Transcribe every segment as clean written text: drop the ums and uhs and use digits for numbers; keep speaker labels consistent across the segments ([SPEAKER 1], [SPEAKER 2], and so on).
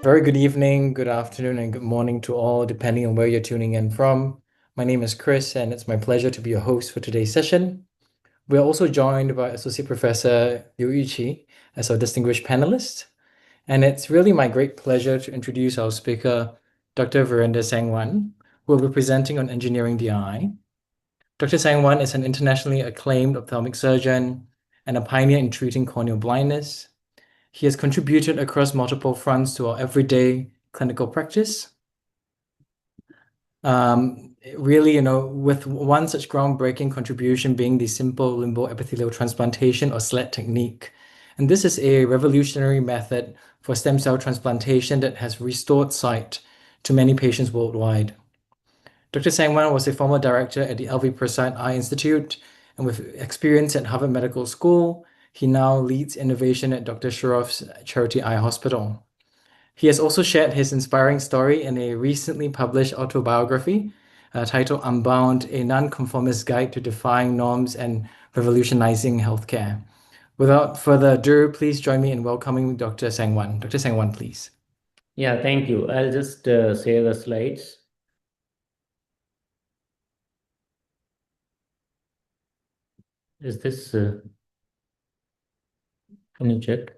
[SPEAKER 1] Very good evening, good afternoon, and good morning to all, depending on where you're tuning in from. My name is Chris, and it's my pleasure to be your host for today's session. We are also joined by Associate Professor Liu Yuqi as our distinguished panelist. And it's really my great pleasure to introduce our speaker, Dr. Virender Sangwan, who will be presenting on engineering the eye. Dr. Sangwan is an internationally acclaimed ophthalmic surgeon and a pioneer in treating corneal blindness. He has contributed across multiple fronts to our everyday clinical practice. Really, with one such groundbreaking contribution being the Simple Limbal Epithelial Transplantation or SLET technique. And this is a revolutionary method for stem cell transplantation that has restored sight to many patients worldwide. Dr. Sangwan was a former director at the L.V. Prasad Eye Institute, and with experience at Harvard Medical School, he now leads innovation at Dr. Shroff's Charity Eye Hospital. He has also shared his inspiring story in a recently published autobiography titled Unbound, a Nonconformist Guide to Defying Norms and Revolutionizing Healthcare. Without further ado, please join me in welcoming Dr. Sangwan. Dr. Sangwan, please.
[SPEAKER 2] Yeah, thank you. I'll just share the slides. Is this, can you check?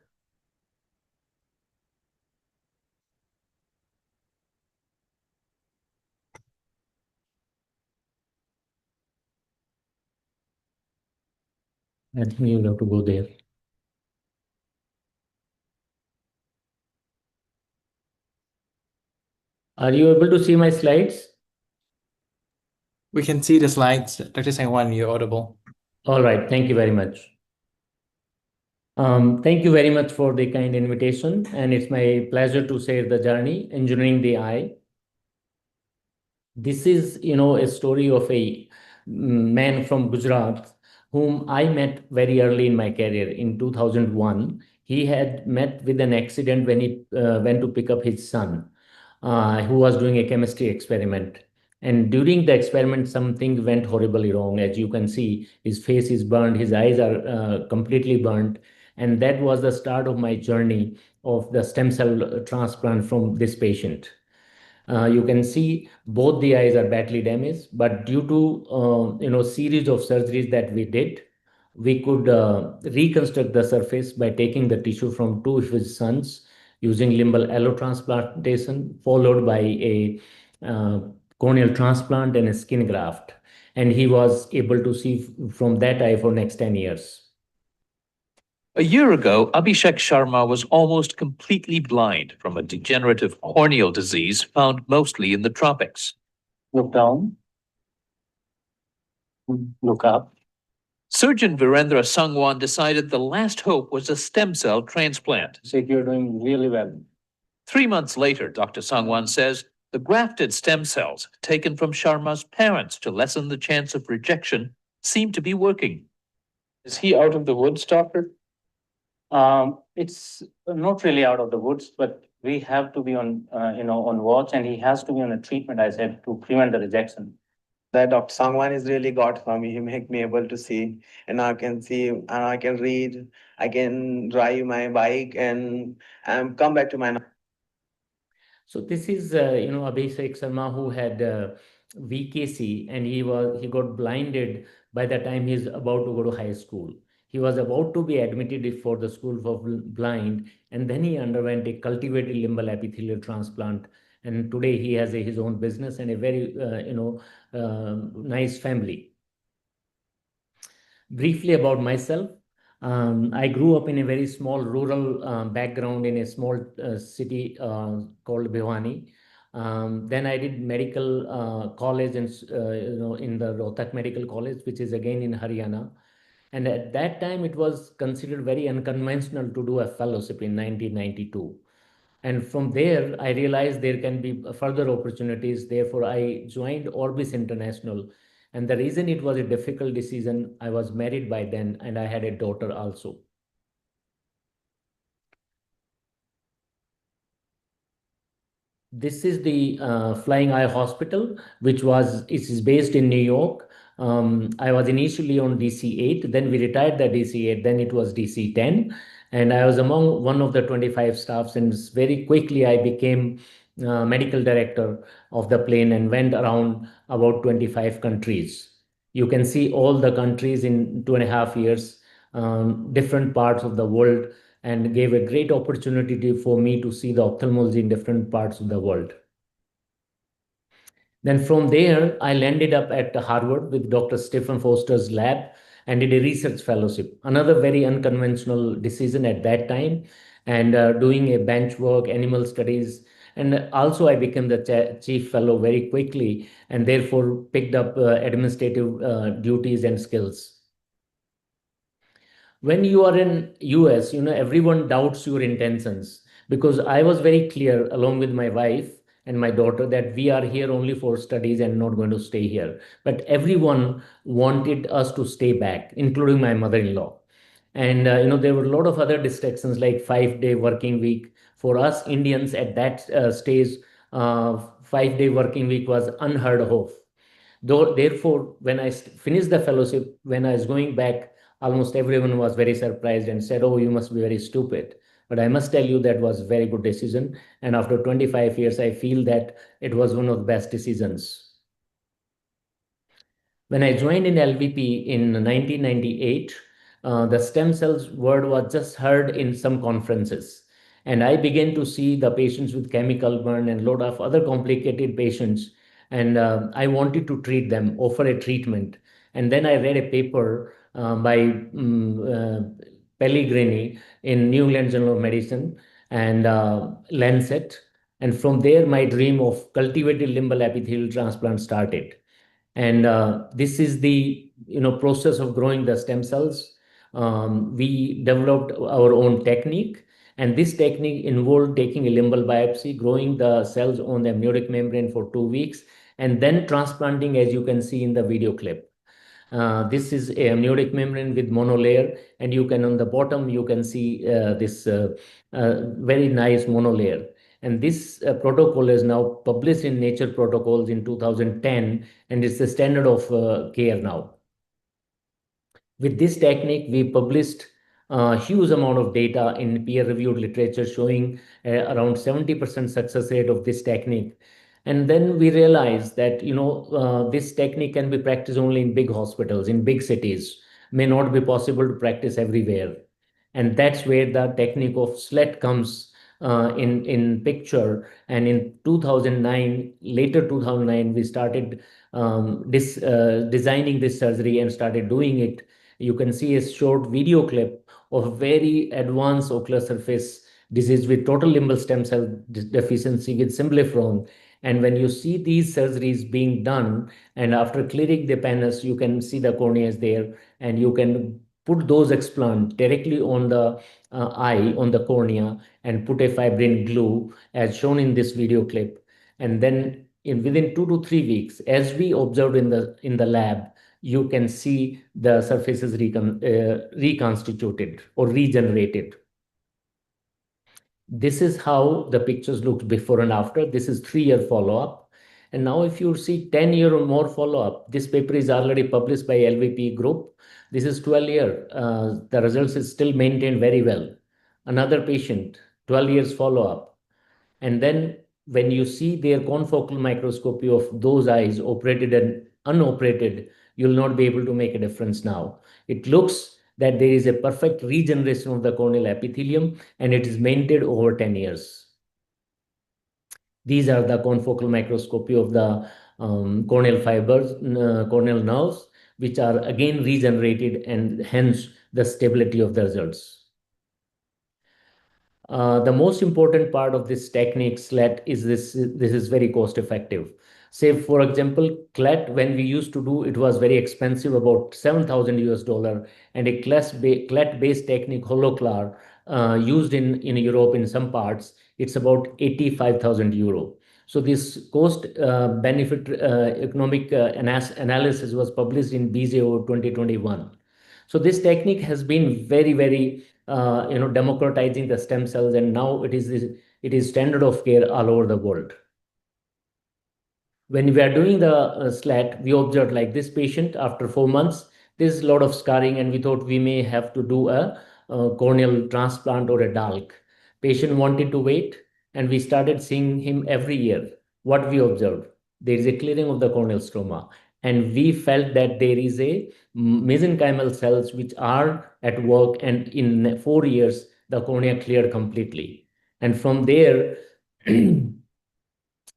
[SPEAKER 2] I think you'll have to go there. Are you able to see my slides?
[SPEAKER 1] We can see the slides. Dr. Sangwan, you're audible.
[SPEAKER 2] All right, thank you very much. Thank you very much for the kind invitation, and it's my pleasure to share the journey, engineering the eye. This is, a story of a man from Gujarat whom I met very early in my career in 2001. He had met with an accident when he went to pick up his son, who was doing a chemistry experiment. And during the experiment, something went horribly wrong. As you can see, his face is burned, his eyes are completely burnt. And that was the start of my journey of the stem cell transplant from this patient. You can see both the eyes are badly damaged, but due to series of surgeries that we did, we could reconstruct the surface by taking the tissue from two of his sons using limbal allotransplantation, followed by a corneal transplant and a skin graft. And he was able to see from that eye for next 10 years.
[SPEAKER 3] A year ago, Abhishek Sharma was almost completely blind from a degenerative corneal disease found mostly in the tropics.
[SPEAKER 4] Look down. Look up.
[SPEAKER 3] Surgeon Virender Sangwan decided the last hope was a stem cell transplant.
[SPEAKER 4] So you're doing really well.
[SPEAKER 3] 3 months later, Dr. Sangwan says the grafted stem cells taken from Sharma's parents to lessen the chance of rejection seem to be working.
[SPEAKER 4] Is he out of the woods, doctor? It's not really out of the woods, but we have to be on watch, and he has to be on a treatment, I said, to prevent the rejection.
[SPEAKER 5] That Dr. Sangwan is really God for me. He make me able to see, and I can see, and I can read, I can drive my bike, and come back to my.
[SPEAKER 2] So this is, Abhishek Sharma, who had VKC, and he got blinded by the time he's about to go to high school. He was about to be admitted for the school for blind, and then he underwent a cultivated limbal epithelial transplant. And today he has his own business and a very, nice family. Briefly about myself, I grew up in a very small rural background in a small city called Bhiwani. Then I did medical college in the Rohtak Medical College, which is again in Haryana. And at that time, it was considered very unconventional to do a fellowship in 1992. And from there, I realized there can be further opportunities. Therefore, I joined Orbis International. And the reason it was a difficult decision, I was married by then, and I had a daughter also. This is the Flying Eye Hospital, which is based in New York. I was initially on DC-8, then we retired the DC-8, then it was DC-10. And I was among one of the 25 staffs, and very quickly I became medical director of the plane and went around about 25 countries. You can see all the countries in 2.5 years, different parts of the world, and gave a great opportunity for me to see the ophthalmology in different parts of the world. Then from there, I landed up at Harvard with Dr. Stephen Foster's lab and did a research fellowship. Another very unconventional decision at that time, and doing a bench work, animal studies. And also, I became the chief fellow very quickly, and therefore picked up administrative duties and skills. When you are in US, everyone doubts your intentions, because I was very clear along with my wife and my daughter that we are here only for studies and not going to stay here. But everyone wanted us to stay back, including my mother-in-law. And there were a lot of other distractions like 5-day working week. For us Indians at that stage, 5-day working week was unheard of. Though, therefore, when I finished the fellowship, when I was going back, almost everyone was very surprised and said, "Oh, you must be very stupid." But I must tell you that was a very good decision. And after 25 years, I feel that it was one of the best decisions. When I joined in LVP in 1998, the stem cells word was just heard in some conferences. And I began to see the patients with chemical burn and a lot of other complicated patients. And I wanted to treat them, offer a treatment. And then I read a paper by Pellegrini in New England Journal of Medicine and Lancet. And from there, my dream of cultivated limbal epithelial transplant started. And this is the process of growing the stem cells. We developed our own technique, and this technique involved taking a limbal biopsy, growing the cells on the amniotic membrane for 2 weeks, and then transplanting, as you can see in the video clip. This is a amniotic membrane with monolayer, and you can, on the bottom, you can see this very nice monolayer. And this protocol is now published in Nature Protocols in 2010, and it's the standard of care now. With this technique, we published a huge amount of data in peer-reviewed literature showing around 70% success rate of this technique. And then we realized that this technique can be practiced only in big hospitals, in big cities, may not be possible to practice everywhere. And that's where the technique of SLET comes in picture. And in 2009, later 2009, we started designing this surgery and started doing it. You can see a short video clip of very advanced ocular surface disease with total limbal stem cell deficiency with symblephrone. And when you see these surgeries being done, and after clearing the pannus, you can see the cornea is there, and you can put those explants directly on the eye, on the cornea, and put a fibrin glue as shown in this video clip. And then within 2 to 3 weeks, as we observed in the lab, you can see the surfaces reconstituted or regenerated. This is how the pictures looked before and after. This is 3-year follow-up. And now if you see 10-year or more follow-up, this paper is already published by LVP group. This is 12-year. The results is still maintained very well. Another patient, 12 years follow-up. And then when you see their confocal microscopy of those eyes operated and unoperated, you'll not be able to make a difference now. It looks that there is a perfect regeneration of the corneal epithelium, and it is maintained over 10 years. These are the confocal microscopy of the corneal fibers, corneal nerves, which are again regenerated, and hence the stability of the results. The most important part of this technique, SLET, is this is very cost effective. Say, for example, CLET, when we used to do, it was very expensive, about $7,000, and a CLET-based technique, holoclar, used in Europe in some parts, it's about 85,000 euro. So this cost benefit economic analysis was published in BZO 2021. So this technique has been very, very democratizing the stem cells, and now it is standard of care all over the world. When we are doing the SLET, we observed like this patient after 4 months, there's a lot of scarring, and we thought we may have to do a corneal transplant or a DALC. Patient wanted to wait, and we started seeing him every year. What we observed, there is a clearing of the corneal stroma, and we felt that there is a mesenchymal cells which are at work, and in 4 years the cornea cleared completely. And from there, when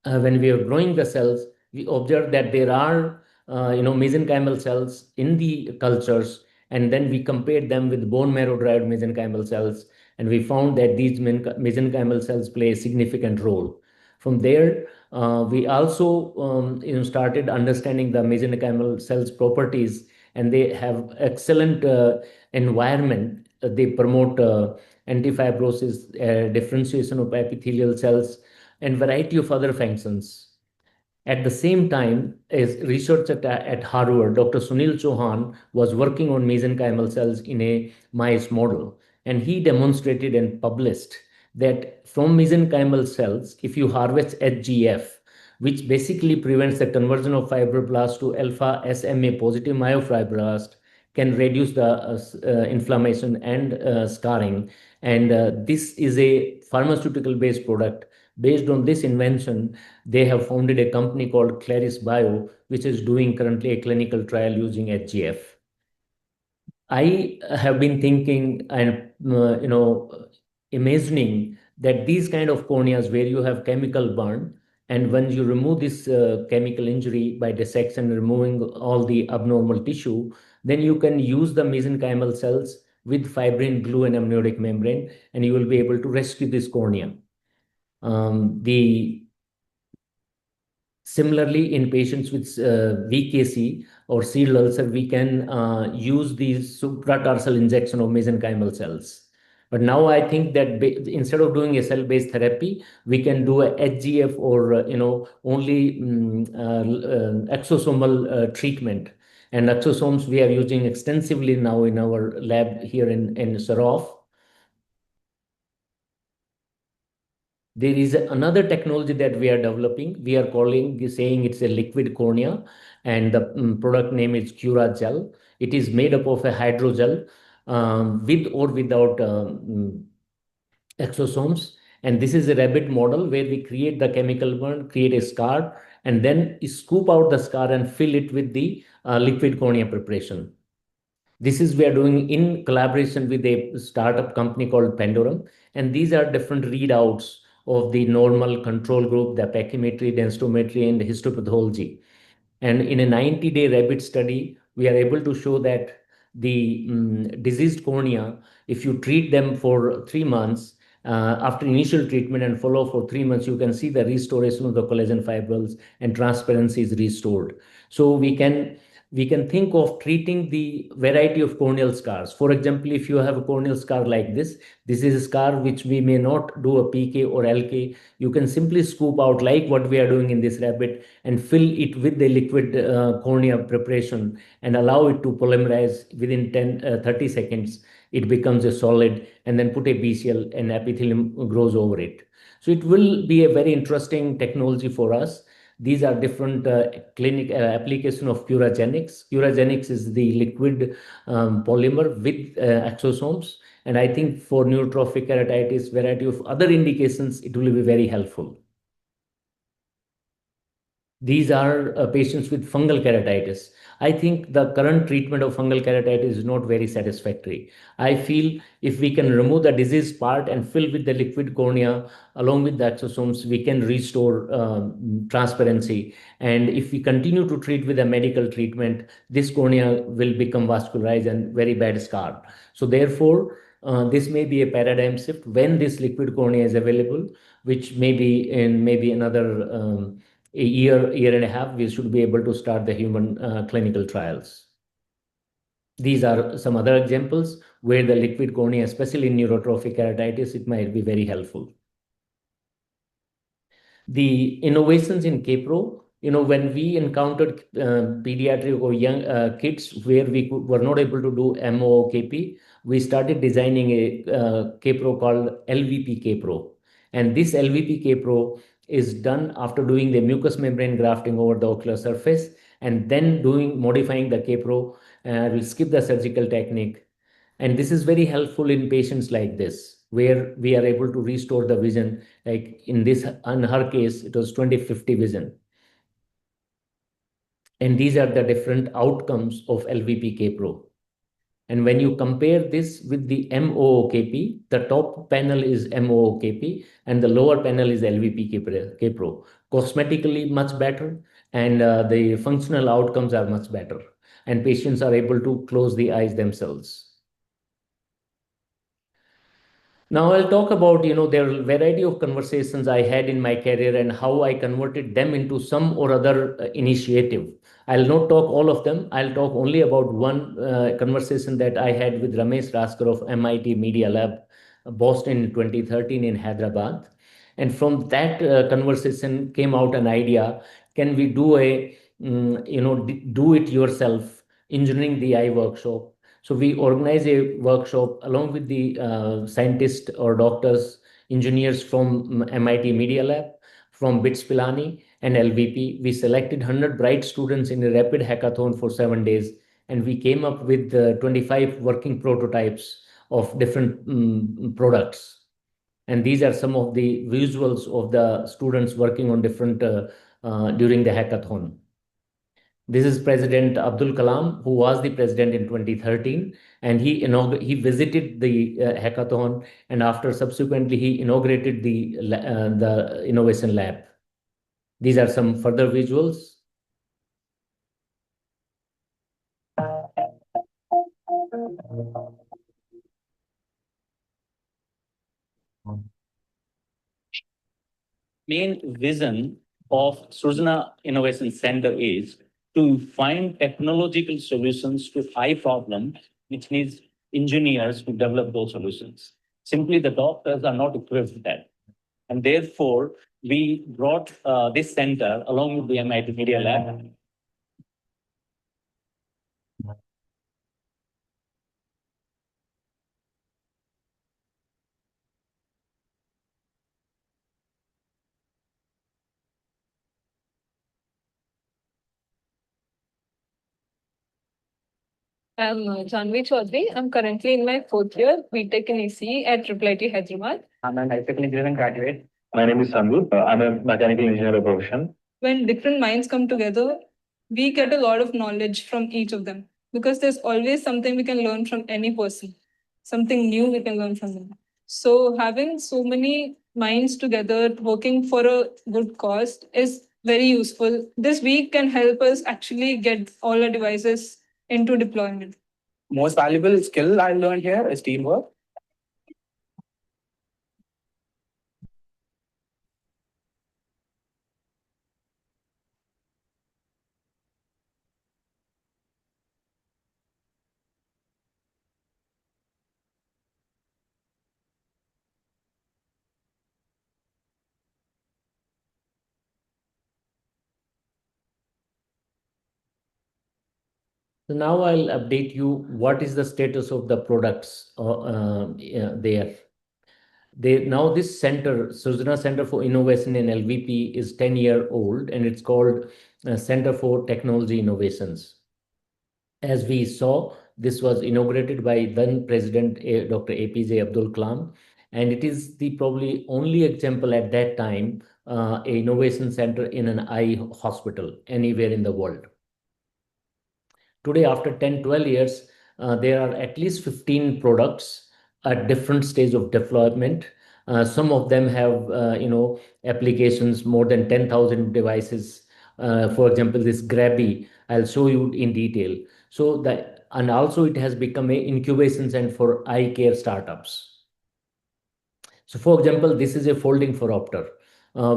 [SPEAKER 2] we are growing the cells, we observe that there are mesenchymal cells in the cultures, and then we compared them with bone marrow derived mesenchymal cells, and we found that these mesenchymal cells play a significant role. From there, we also started understanding the mesenchymal cells properties, and they have excellent environment. They promote antifibrosis, differentiation of epithelial cells, and variety of other functions. At the same time, as research at Harvard, Dr. Sunil Chauhan was working on mesenchymal cells in a mice model, and he demonstrated and published that from mesenchymal cells, if you harvest HGF, which basically prevents the conversion of fibroblasts to alpha SMA positive myofibroblast, can reduce the inflammation and scarring. And this is a pharmaceutical based product. Based on this invention, they have founded a company called Claris Bio, which is doing currently a clinical trial using HGF. I have been thinking and imagining that these kind of corneas where you have chemical burn, and when you remove this chemical injury by dissection, removing all the abnormal tissue, then you can use the mesenchymal cells with fibrin glue and amniotic membrane, and you will be able to rescue this cornea. Similarly, in patients with VKC or seed ulcer, we can use these supratarsal injection of mesenchymal cells. But now I think that instead of doing a cell-based therapy, we can do a HGF or only exosomal treatment. And exosomes we are using extensively now in our lab here in Sarof. There is another technology that we are developing. We are saying it's a liquid cornea, and the product name is Cura Gel. It is made up of a hydrogel with or without exosomes. And this is a rabbit model where we create the chemical burn, create a scar, and then scoop out the scar and fill it with the liquid cornea preparation. This is we are doing in collaboration with a startup company called Pandorum, and these are different readouts of the normal control group, the pachymetry, densitometry, and histopathology. And in a 90-day rabbit study, we are able to show that the diseased cornea, if you treat them for 3 months, after initial treatment and follow for 3 months, you can see the restoration of the collagen fibrils and transparency is restored. So we can think of treating the variety of corneal scars. For example, if you have a corneal scar like this is a scar which we may not do a PK or LK. You can simply scoop out like what we are doing in this rabbit and fill it with the liquid cornea preparation and allow it to polymerize within 30 seconds. It becomes a solid, and then put a BCL and epithelium grows over it. So it will be a very interesting technology for us. These are different clinic application of Curagenics. Curagenics is the liquid polymer with exosomes. And I think for neurotrophic keratitis, variety of other indications, it will be very helpful. These are patients with fungal keratitis. I think the current treatment of fungal keratitis is not very satisfactory. I feel if we can remove the diseased part and fill with the liquid cornea along with the exosomes, we can restore transparency. And if we continue to treat with a medical treatment, this cornea will become vascularized and very bad scar. So therefore, this may be a paradigm shift when this liquid cornea is available, which may be in maybe another a year and a half, we should be able to start the human clinical trials. These are some other examples where the liquid cornea, especially in neurotrophic keratitis, it might be very helpful. The innovations in KPRO, when we encountered pediatric or young kids where we were not able to do MO KP, we started designing a KPRO called LVP KPRO. And this LVP KPRO is done after doing the mucous membrane grafting over the ocular surface and then modifying the KPRO. We'll skip the surgical technique. And this is very helpful in patients like this, where we are able to restore the vision. Like in her case, it was 20/50 vision. And these are the different outcomes of LVP Pro. And when you compare this with the MOOKP, the top panel is MOOKP and the lower panel is LVP Pro. Cosmetically much better, and the functional outcomes are much better. And patients are able to close the eyes themselves. Now I'll talk about, there are a variety of conversations I had in my career and how I converted them into some or other initiative. I'll not talk all of them. I'll talk only about one conversation that I had with Ramesh Raskar of MIT Media Lab, Boston in 2013 in Hyderabad. And from that conversation came out an idea, can we do do it yourself engineering the eye workshop? So we organize a workshop along with the scientists or doctors, engineers from MIT Media Lab, from BITS Pilani and LVP. We selected 100 bright students in a rapid hackathon for 7 days, and we came up with 25 working prototypes of different products. And these are some of the visuals of the students working on different during the hackathon. This is President Abdul Kalam, who was the president in 2013, and he visited the hackathon, and after subsequently he inaugurated the innovation lab. These are some further visuals.
[SPEAKER 4] Main vision of Srujana Innovation Center is to find technological solutions to eye problems, which needs engineers to develop those solutions. Simply, the doctors are not equipped with that. And therefore, we brought this center along with the MIT Media Lab.
[SPEAKER 6] I'm Janvi Chaudhary. I'm currently in my fourth year, BTech in ECE at IIIT Hyderabad.
[SPEAKER 4] I'm an electrical engineering graduate.
[SPEAKER 7] My name is Sandu. I'm a mechanical engineer by profession.
[SPEAKER 6] When different minds come together, we get a lot of knowledge from each of them because there's always something we can learn from any person, something new we can learn from them. So having so many minds together working for a good cause is very useful. This week can help us actually get all our devices into deployment.
[SPEAKER 8] Most valuable skill I learned here is teamwork.
[SPEAKER 2] So now I'll update you what is the status of the products there. Now this center, Srujana Center for Innovation in LVP, is 10-year-old, and it's called Center for Technology Innovations. As we saw, this was inaugurated by then President Dr. APJ Abdul Kalam, and it is the probably only example at that time, a innovation center in an eye hospital anywhere in the world. Today, after 10, 12 years, there are at least 15 products at different stage of development. Some of them have, applications, more than 10,000 devices. For example, this Grabby, I'll show you in detail. And also it has become an incubation center for eye care startups. So for example, this is a folding phoropter,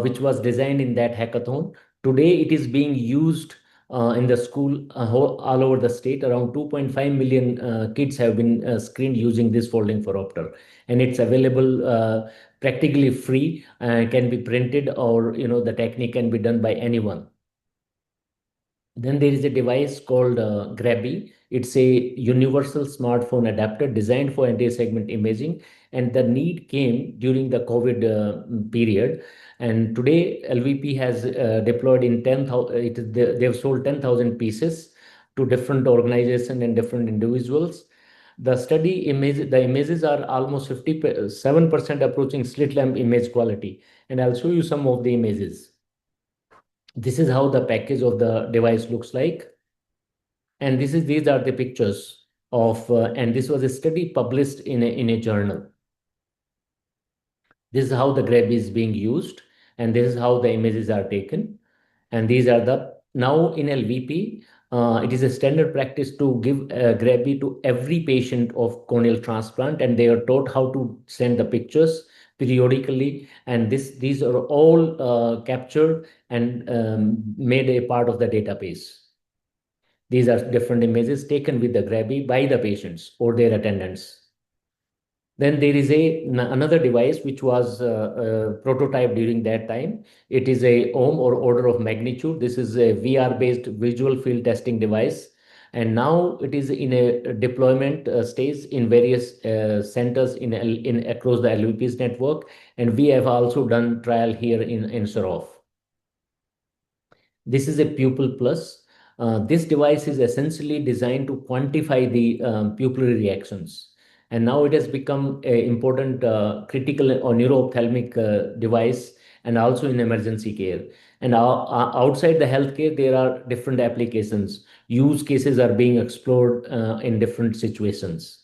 [SPEAKER 2] which was designed in that hackathon. Today, it is being used in the school all over the state. Around 2.5 million kids have been screened using this folding phoropter, and it's available practically free, can be printed, or the technique can be done by anyone. Then there is a device called Grabby. It's a universal smartphone adapter designed for anti-segment imaging, and the need came during the COVID period. And today, LVP has deployed in 10,000. They've sold 10,000 pieces to different organizations and different individuals. The study image, the images are almost 57% approaching slit lamp image quality. And I'll show you some of the images. This is how the package of the device looks like. And these are the pictures of, and this was a study published in a journal. This is how the grab is being used, and this is how the images are taken. And these are the, now in LVP, it is a standard practice to give Grabby to every patient of corneal transplant, and they are taught how to send the pictures periodically. And these are all captured and made a part of the database. These are different images taken with the Grabby by the patients or their attendants. Then there is another device which was prototyped during that time. It is a ohm or order of magnitude. This is a VR-based visual field testing device. And now it is in a deployment stage in various centers in across the LVP's network. And we have also done trial here in Sarof. This is a Pupil Plus. This device is essentially designed to quantify the pupillary reactions. And now it has become an important critical or neuro-ophthalmic device, and also in emergency care. And outside the healthcare, there are different applications. Use cases are being explored in different situations.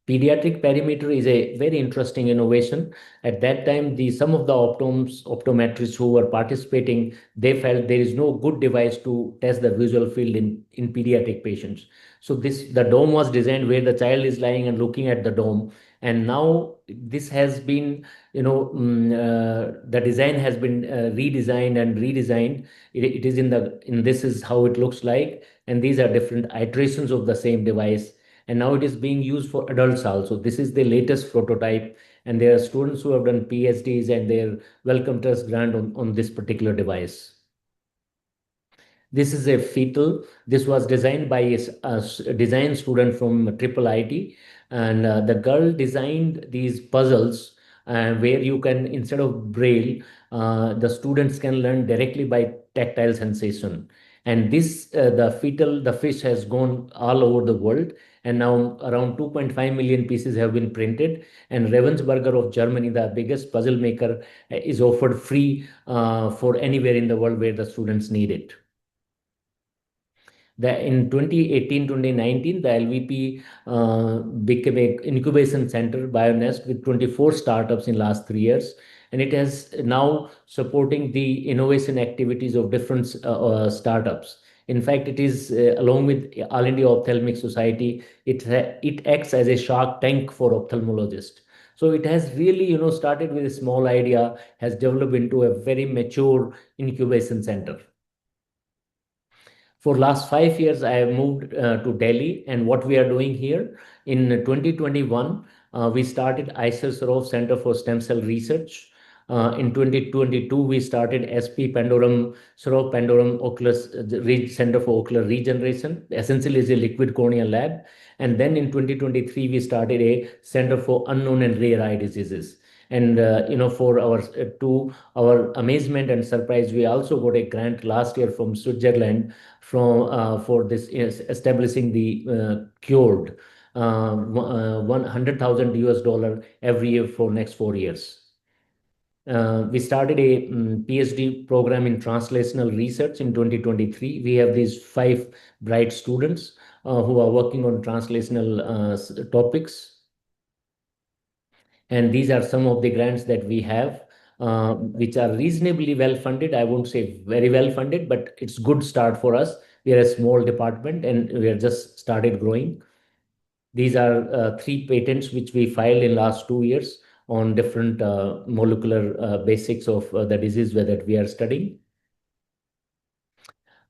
[SPEAKER 2] Pediatric perimeter is a very interesting innovation. At that time, some of the optometrists who were participating, they felt there is no good device to test the visual field in pediatric patients. So the dome was designed where the child is lying and looking at the dome. And now this has been, the design has been redesigned and redesigned. It is this is how it looks like. And these are different iterations of the same device. And now it is being used for adults also. This is the latest prototype, and there are students who have done PhDs and their welcome trust grant on this particular device. This is a fetal. This was designed by a design student from Triple IT, and the girl designed these puzzles where you can, instead of braille, the students can learn directly by tactile sensation. And the fish has gone all over the world, and now around 2.5 million pieces have been printed. And Ravensburger of Germany, the biggest puzzle maker, is offered free for anywhere in the world where the students need it. In 2018-2019, the LVP became an incubation center, BioNest, with 24 startups in last 3 years. And it has now supporting the innovation activities of different startups. In fact, it is along with All India Ophthalmic Society, it acts as a shark tank for ophthalmologists. So it has really, started with a small idea, has developed into a very mature incubation center. For last 5 years, I have moved to Delhi, and what we are doing here in 2021, we started ICER Sarof Center for Stem Cell Research. In 2022, we started SP Pandorum Sarof Pandorum Center for Ocular Regeneration. Essentially, is a liquid cornea lab. And then in 2023, we started a Center for Unknown and Rare Eye Diseases. And for to our amazement and surprise, we also got a grant last year from Switzerland for this establishing the cured $100,000 every year for next 4 years. We started a PhD program in translational research in 2023. We have these 5 bright students who are working on translational topics. And these are some of the grants that we have, which are reasonably well funded. I won't say very well funded, but it's good start for us. We are a small department and we are just started growing. These are 3 patents which we filed in last 2 years on different molecular basics of the disease that we are studying.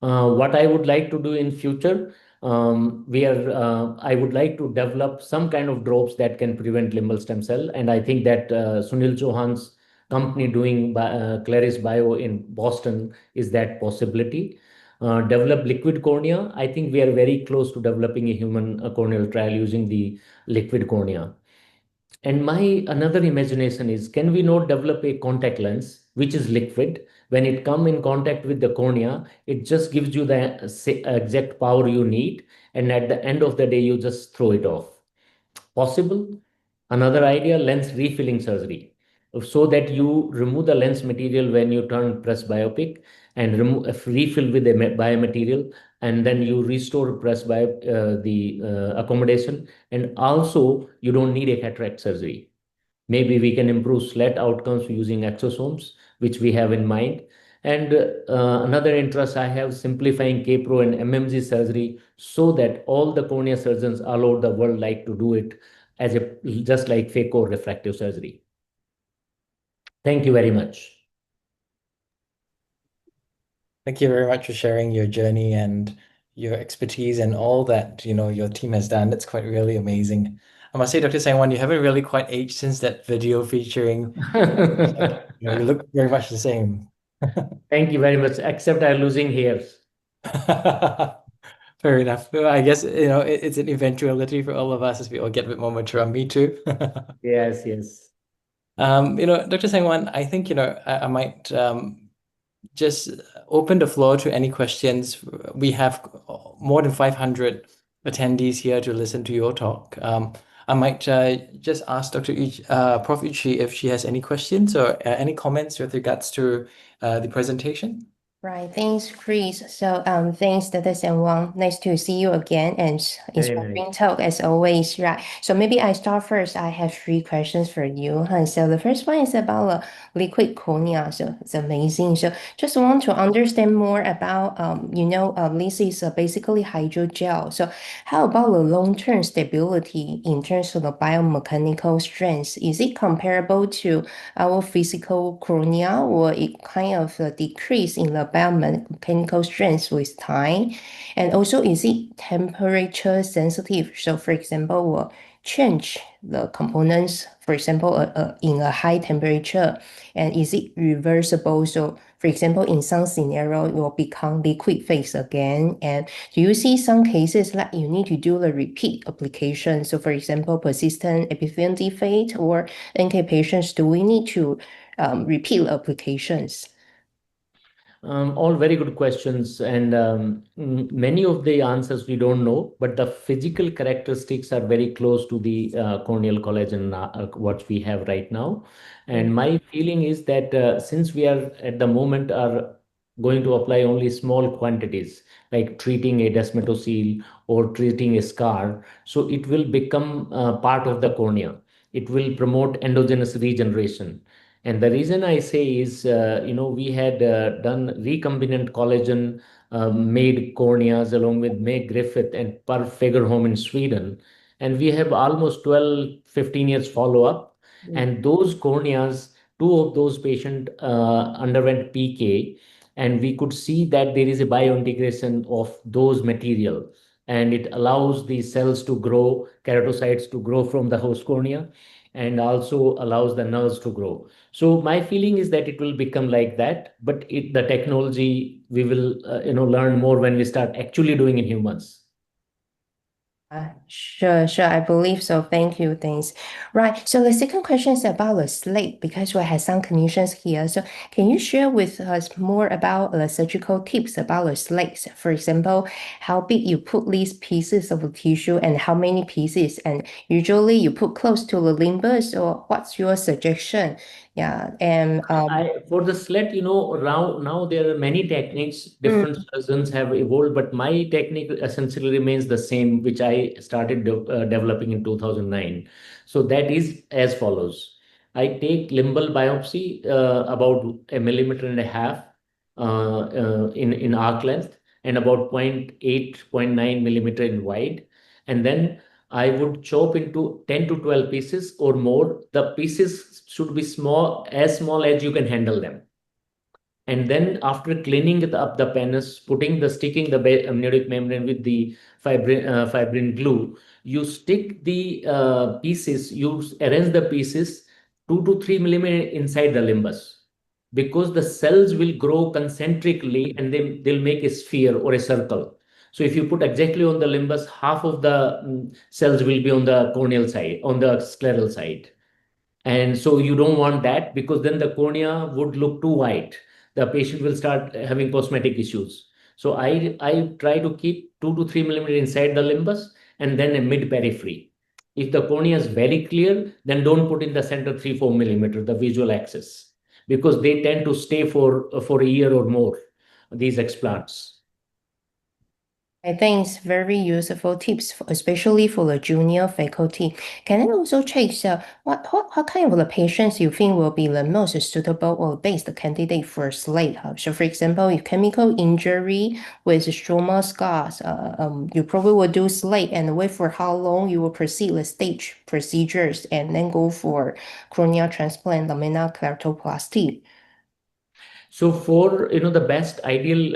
[SPEAKER 2] What I would like to do in future, I would like to develop some kind of drops that can prevent limbal stem cell. And I think that Sunil Chauhan's company doing Claris Bio in Boston is that possibility. Develop liquid cornea. I think we are very close to developing a human corneal trial using the liquid cornea. And my another imagination is, can we not develop a contact lens which is liquid. When it come in contact with the cornea, it just gives you the exact power you need, and at the end of the day, you just throw it off. Possible. Another idea, lens refilling surgery, so that you remove the lens material when you turn presbyopic and remove refill with a biomaterial, and then you restore the accommodation, and also you don't need a cataract surgery. Maybe we can improve SLET outcomes using exosomes, which we have in mind. And another interest I have, simplifying K-Pro and MMG surgery so that all the cornea surgeons all over the world like to do it as a just like phaco refractive surgery. Thank you very much.
[SPEAKER 1] Thank you very much for sharing your journey and your expertise and all that, your team has done. It's quite really amazing. I must say, Dr. Sangwan, you haven't really quite aged since that video featuring, you look very much the same.
[SPEAKER 2] Thank you very much, except I'm losing hairs.
[SPEAKER 1] Fair enough. Well, I guess, it's an eventuality for all of us as we all get a bit more mature. Me too.
[SPEAKER 2] Yes, yes.
[SPEAKER 1] Dr. Sangwan, I think, I might just open the floor to any questions. We have more than 500 attendees here to listen to your talk. I might just ask Prof. Uchi if she has any questions or any comments with regards to the presentation.
[SPEAKER 9] Right, thanks, Chris. So, thanks, Dr. Sangwan. Nice to see you again, and inspiring talk as always. Right. So maybe I start first. I have 3 questions for you. So the first one is about liquid cornea. So it's amazing. So just want to understand more about, this is basically hydrogel. So how about the long-term stability in terms of the biomechanical strength? Is it comparable to our physical cornea, or it kind of decrease in the biomechanical strength with time? And also, is it temperature sensitive? So, for example, will change the components, for example, in a high temperature, and is it reversible? So, for example, in some scenario, it will become liquid phase again. And do you see some cases that you need to do the repeat application? So, for example, persistent epithelial defect or NK patients, do we need to repeat applications?
[SPEAKER 2] All very good questions, and many of the answers we don't know, but the physical characteristics are very close to the corneal collagen, what we have right now. And my feeling is that since we are at the moment are going to apply only small quantities, like treating a desmetocele or treating a scar, so it will become part of the cornea. It will promote endogenous regeneration. And the reason I say is, we had done recombinant collagen made corneas along with Meg Griffith and Per Fagerholm in Sweden. And we have almost 12, 15 years follow up. And those corneas, 2 of those patients underwent PK. And we could see that there is a biointegration of those material. And it allows the cells to grow, keratocytes to grow from the host cornea, and also allows the nerves to grow. So my feeling is that it will become like that, but the technology we will learn more when we start actually doing in humans.
[SPEAKER 9] Sure, I believe so. Thank you. Thanks. Right. So the second question is about the SLET, because we have some clinicians here. So can you share with us more about the surgical tips about the SLET? For example, how big you put these pieces of tissue and how many pieces, and usually you put close to the limbus, or what's your suggestion? Yeah. And
[SPEAKER 2] for the SLET, now there are many techniques. Different surgeons have evolved, but my technique essentially remains the same, which I started developing in 2009. So that is as follows. I take limbal biopsy about 1.5 millimeters in arc length and about 0.8, 0.9 millimeter in wide. And then I would chop into 10 to 12 pieces or more. The pieces should be small as you can handle them. And then after cleaning up the pannus, sticking the amniotic membrane with the fibrin glue, you stick the pieces, you arrange the pieces 2 to 3 millimeters inside the limbus, because the cells will grow concentrically and they'll make a sphere or a circle. So if you put exactly on the limbus, half of the cells will be on the corneal side, on the scleral side. And so you don't want that, because then the cornea would look too white. The patient will start having cosmetic issues. So I try to keep 2 to 3 millimeter inside the limbus and then a mid periphery. If the cornea is very clear, then don't put in the center 3 4 millimeter, the visual axis, because they tend to stay for a year or more, these explants.
[SPEAKER 9] I think it's very useful tips, especially for the junior faculty. Can I also check, so what kind of the patients you think will be the most suitable or best candidate for SLET? So for example, if chemical injury with stromal scars, you probably will do SLET and wait for how long you will proceed the stage procedures and then go for cornea transplant, lamina keratoplasty.
[SPEAKER 2] So for the best ideal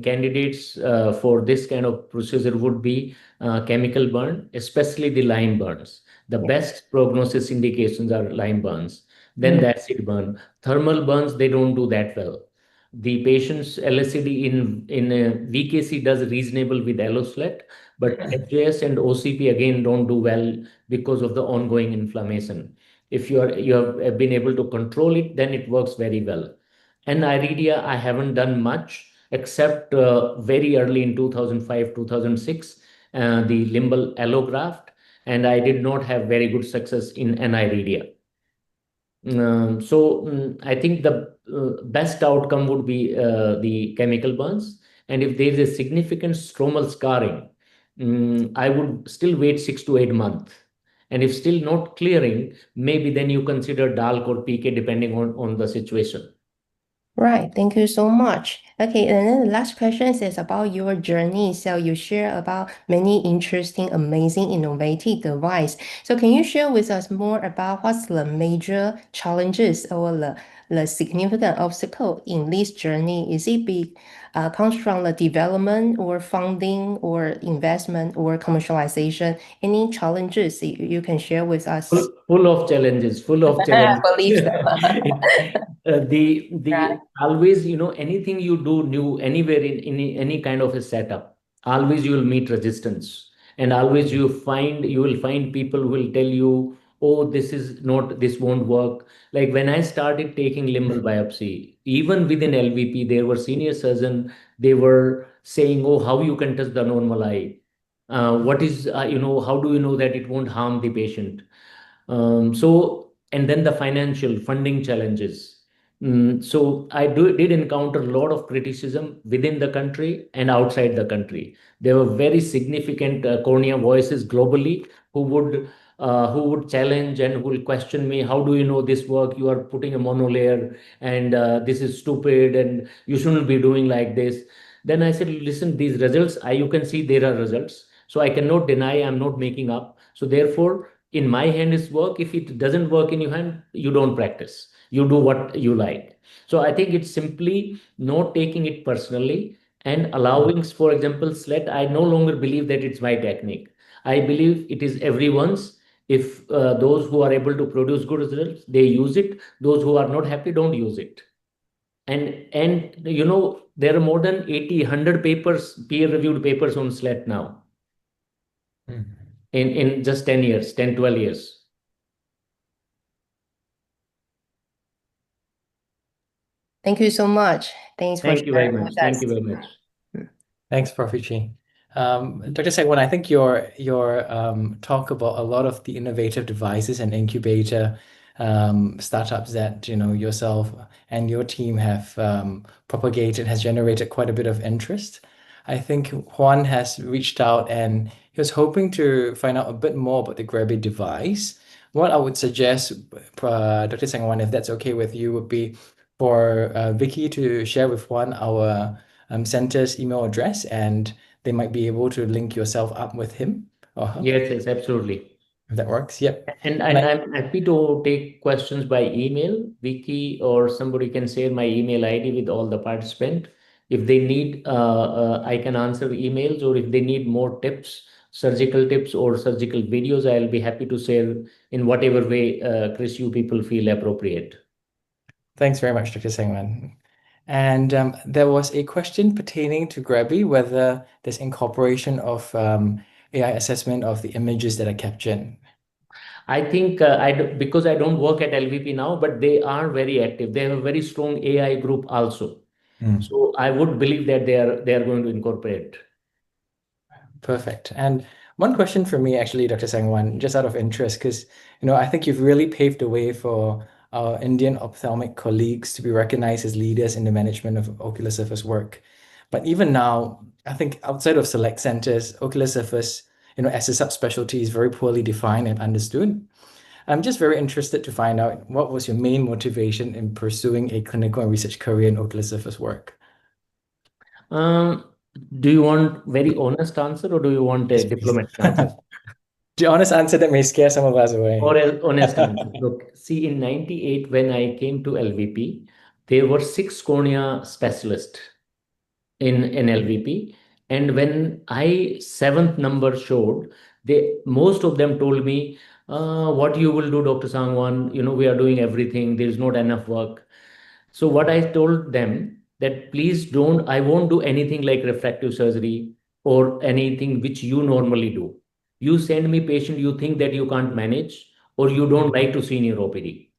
[SPEAKER 2] candidates for this kind of procedure would be chemical burn, especially the lime burns. The best prognosis indications are lime burns, then the acid burn. Thermal burns, they don't do that well. The patient's LSCD in VKC does reasonable with alloslet, but FJS and OCP again don't do well because of the ongoing inflammation. If you have been able to control it, then it works very well. And iridia, I haven't done much except very early in 2005, 2006, the limbal allograft, and I did not have very good success in aniridia. I think the best outcome would be the chemical burns. And if there is a significant stromal scarring, I would still wait 6 to 8 months. And if still not clearing, maybe then you consider DALC or PK depending on the situation.
[SPEAKER 9] Right, thank you so much. Okay, and then the last question is about your journey. So you share about many interesting, amazing, innovative device. So can you share with us more about what's the major challenges or the significant obstacle in this journey? Is it comes from the development or funding or investment or commercialization? Any challenges you can share with us?
[SPEAKER 2] Full of challenges, full of
[SPEAKER 9] I
[SPEAKER 2] challenges.
[SPEAKER 9] believe so.
[SPEAKER 2] The always, anything you do new anywhere in any kind of a setup, always you will meet resistance, and always you will find people who will tell you, oh, this won't work. Like when I started taking limbal biopsy, even within LVP, there were senior surgeons, they were saying, oh, how you can touch the normal eye? What is, how do you know that it won't harm the patient? And then the financial funding challenges. So I did encounter a lot of criticism within the country and outside the country. There were very significant cornea voices globally who would challenge and who will question me. How do you know this work? You are putting a monolayer, and this is stupid, and you shouldn't be doing like this. Then I said, listen, these results, you can see there are results. So I cannot deny, I'm not making up. So therefore, in my hand is work. If it doesn't work in your hand, you don't practice. You do what you like. So I think it's simply not taking it personally and allowing, for example, SLET. I no longer believe that it's my technique. I believe it is everyone's. If those who are able to produce good results, they use it. Those who are not happy don't use it. And there are more than 80, 100 papers, peer-reviewed papers on SLET now. In just 10 years, 10, 12 years.
[SPEAKER 9] Thank you so much. Thanks for
[SPEAKER 2] Thank you very
[SPEAKER 9] sharing
[SPEAKER 2] much.
[SPEAKER 9] with
[SPEAKER 2] Thank
[SPEAKER 9] us.
[SPEAKER 2] you very much.
[SPEAKER 1] Thanks, Prof. Chi. Dr. Sangwan, I think your talk about a lot of the innovative devices and incubator startups that yourself and your team have propagated has generated quite a bit of interest. I think Juan has reached out and he was hoping to find out a bit more about the Grabby device. What I would suggest, Dr. Sangwan, if that's okay with you, would be for Vicky to share with Juan our center's email address, and they might be able to link yourself up with him or her.
[SPEAKER 2] Yes, absolutely.
[SPEAKER 1] If that works, yep.
[SPEAKER 2] And I'm happy to take questions by email. Vicky or somebody can share my email ID with all the participants. If they need, I can answer emails, or if they need more tips, surgical tips or surgical videos, I'll be happy to share in whatever way, Chris, you people feel appropriate.
[SPEAKER 1] Thanks very much, Dr. Sangwan. And there was a question pertaining to Grabby, whether there's incorporation of AI assessment of the images that are captured.
[SPEAKER 2] I think because I don't work at LVP now, but they are very active. They have a very strong AI group also. So I would believe that they are going to incorporate.
[SPEAKER 1] Perfect. And one question for me, actually, Dr. Sangwan, just out of interest, because I think you've really paved the way for our Indian ophthalmic colleagues to be recognized as leaders in the management of ocular surface work. But even now, I think outside of select centers, ocular surface, as a subspecialty is very poorly defined and understood. I'm just very interested to find out what was your main motivation in pursuing a clinical and research career in ocular surface work?
[SPEAKER 2] Do you want very honest answer or do you want a diplomatic answer?
[SPEAKER 1] The honest answer that may scare some of us away.
[SPEAKER 2] Or an honest answer. Look, see, in 98, when I came to LVP, there were 6 cornea specialists in LVP. And when I 7th number showed, most of them told me, what you will do, Dr. Sangwan, we are doing everything. There is not enough work. So what I told them that please don't, I won't do anything like refractive surgery or anything which you normally do. You send me patient you think that you can't manage or you don't like to see in your OPD.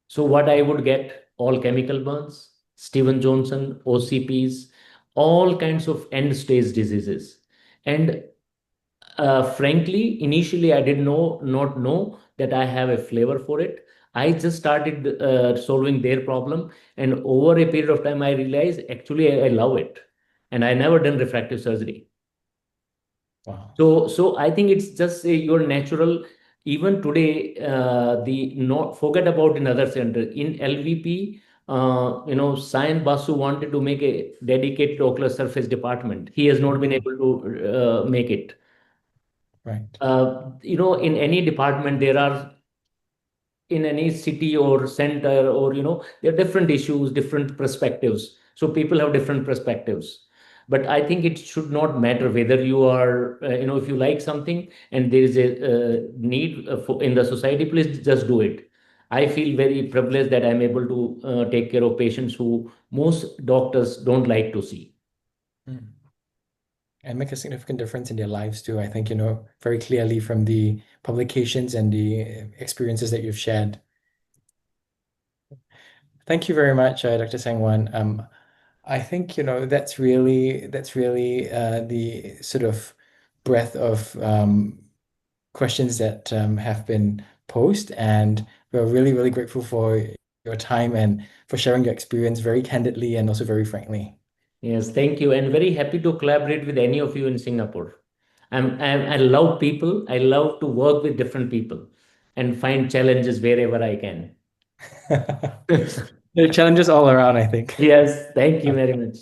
[SPEAKER 2] So what I would get, all chemical burns, Steven Johnson, OCPs, all kinds of end stage diseases. And frankly, initially I did not know that I have a flavor for it. I just started solving their problem, and over a period of time, I realized actually I love it, and I never done refractive surgery.
[SPEAKER 1] Wow.
[SPEAKER 2] So I think it's just your natural. Even today, forget about another center in LVP. Sayan Basu wanted to make a dedicated ocular surface department. He has not been able to make it.
[SPEAKER 1] Right.
[SPEAKER 2] In any department, there are in any city or center or, there are different issues, different perspectives. So people have different perspectives. But I think it should not matter whether you are, if you like something and there is a need in the society, please just do it. I feel very privileged that I'm able to take care of patients who most doctors don't like to see.
[SPEAKER 1] And make a significant difference in their lives too. I think, very clearly from the publications and the experiences that you've shared. Thank you very much, Dr. Sangwan. I think, that's really the sort of breadth of questions that have been posed, and we're really, really grateful for your time and for sharing your experience very candidly and also very frankly.
[SPEAKER 2] Yes, thank you, and very happy to collaborate with any of you in Singapore. I love people. I love to work with different people and find challenges wherever I can.
[SPEAKER 1] There are challenges all around, I think.
[SPEAKER 2] Yes, thank you very much.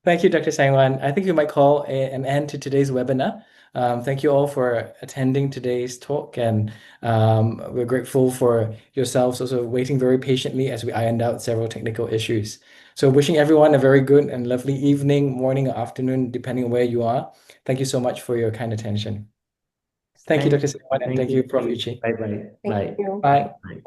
[SPEAKER 1] Thank you, Dr. Sangwan. I think we might call an end to today's webinar. Thank you all for attending today's talk, and we're grateful for yourselves also waiting very patiently as we ironed out several technical issues. So wishing everyone a very good and lovely evening, morning, or afternoon, depending on where you are. Thank you so much for your kind attention. Thank you, Dr. Sangwan, and thank you, Prof. Uchi.
[SPEAKER 2] Bye-bye.
[SPEAKER 9] Thank you.
[SPEAKER 1] Bye.
[SPEAKER 2] Bye.